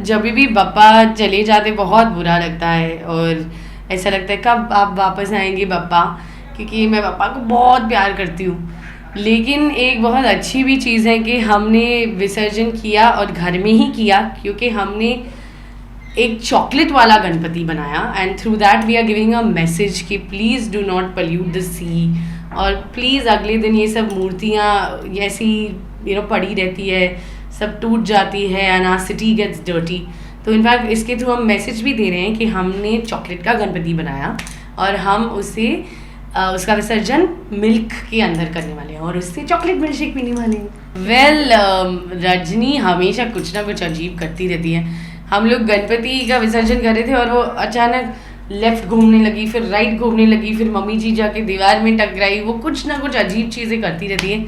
जब भी पापा चले जाते बहुत बुरा लगता है और ऐसा लगता है कब आप वापस आएंगे पापा, क्योंकि मैं पापा को बहुत प्यार करती हूँ। लेकिन एक बहुत अच्छी भी चीज़ है कि हमने विसर्जन किया और घर में ही किया, क्योंकि हमने एक चॉकलेट वाला गणपति बनाया and through that we are giving a message कि please do not pollute the sea, और प्लीज़ अगले दिन ये सब मूर्तियाँ ऐसी पड़ी रहती है, सब टूट जाती है and our city gets dirty. तो इनफैक्ट इसके थ्रू हम मैसेज भी दे रहे हैं कि हमने चॉकलेट का गणपति बनाया और हम उसे उसका विसर्जन मिल्क के अंदर करने वाले हैं और उससे चॉकलेट मिल्क शेक पीने वाले हैं। रजनी हमेशा कुछ ना कुछ अजीब करती रहती है। हम लोग गणपति का विसर्जन कर रहे थे और वो अचानक लेफ़्ट घूमने लगी, फिर राइट घूमने लगी, फिर मम्मी जी जाके दीवार में टकराई। वो कुछ ना कुछ अजीब चीज़ें करती रहती है,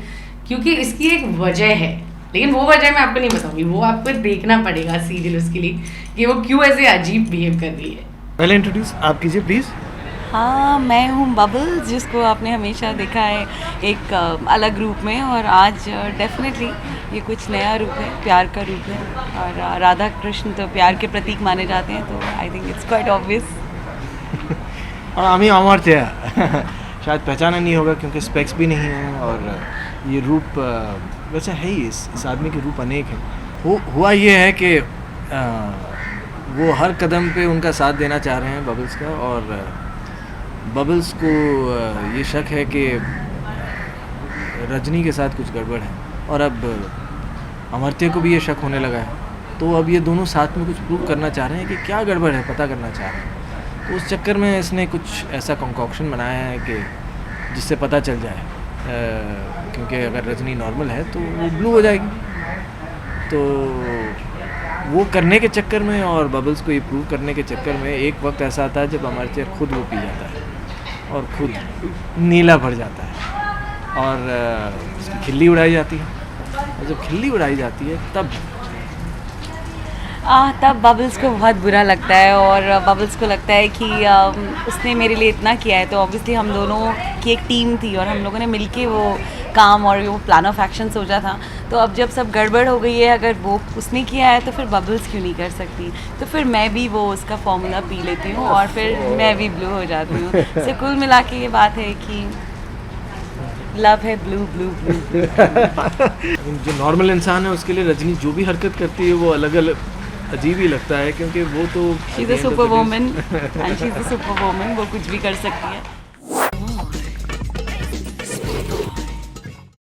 क्योंकि इसकी एक वजह है, लेकिन वो वजह मैं आपको नहीं बताऊंगी, वो आपको देखना पड़ेगा सीरियल उसके लिए कि वो क्यों ऐसे अजीब बिहेव कर रही है। पहले इंट्रोड्यूस आप कीजिए प्लीज़। हाँ, मैं हूँ बबल्स, जिसको आपने हमेशा देखा है एक अलग रूप में, और आज डेफिनेटली ये कुछ नया रूप है, प्यार का रूप है। और राधा कृष्ण तो प्यार के प्रतीक माने जाते हैं, तो I think it's quite obvious. और आमी अमर्त्य शायद पहचाना नहीं होगा क्योंकि स्पेक्स भी नहीं है, और ये रूप वैसे है ही, इस आदमी के रूप अनेक हैं। हुआ ये है कि वो हर कदम पे उनका साथ देना चाह रहे हैं बबल्स का, और बबल्स को ये शक है कि रजनी के साथ कुछ गड़बड़ है, और अब अमर्त्य को भी ये शक होने लगा है। तो अब ये दोनों साथ में कुछ प्रूव करना चाह रहे हैं कि क्या गड़बड़ है, पता करना चाह रहे हैं। तो उस चक्कर में इसने कुछ ऐसा कंकॉक्शन बनाया है कि जिससे पता चल जाए, क्योंकि अगर रजनी नॉर्मल है तो वो ब्लू हो जाएगी। तो वो करने के चक्कर में और बबल्स को ये प्रूव करने के चक्कर में एक वक्त ऐसा आता है जब अमर्त्य खुद वो पी जाता है और खुद नीला भर जाता है, और उसकी खिल्ली उड़ाई जाती है। और जब खिल्ली उड़ाई जाती है तब बबल्स को बहुत बुरा लगता है, और बबल्स को लगता है कि उसने मेरे लिए इतना किया है, तो ऑब्वियसली हम दोनों की एक टीम थी और हम लोगों ने मिलके वो काम और वो प्लान ऑफ एक्शन सोचा था। तो अब जब सब गड़बड़ हो गई है, अगर वो उसने किया है तो फिर बबल्स क्यों नहीं कर सकती, तो फिर मैं भी वो उसका फॉर्मूला पी लेती हूँ और फिर मैं भी ब्लू हो जाती हूँ। तो कुल मिला के ये बात है कि लव है ब्लू ब्लू ब्लू ब्लू। जो नॉर्मल इंसान है उसके लिए रजनी जो भी हरकत करती है वो अलग अलग अजीब ही लगता है, क्योंकि वो तो she is a super woman and she is a super woman, वो कुछ भी कर सकती है।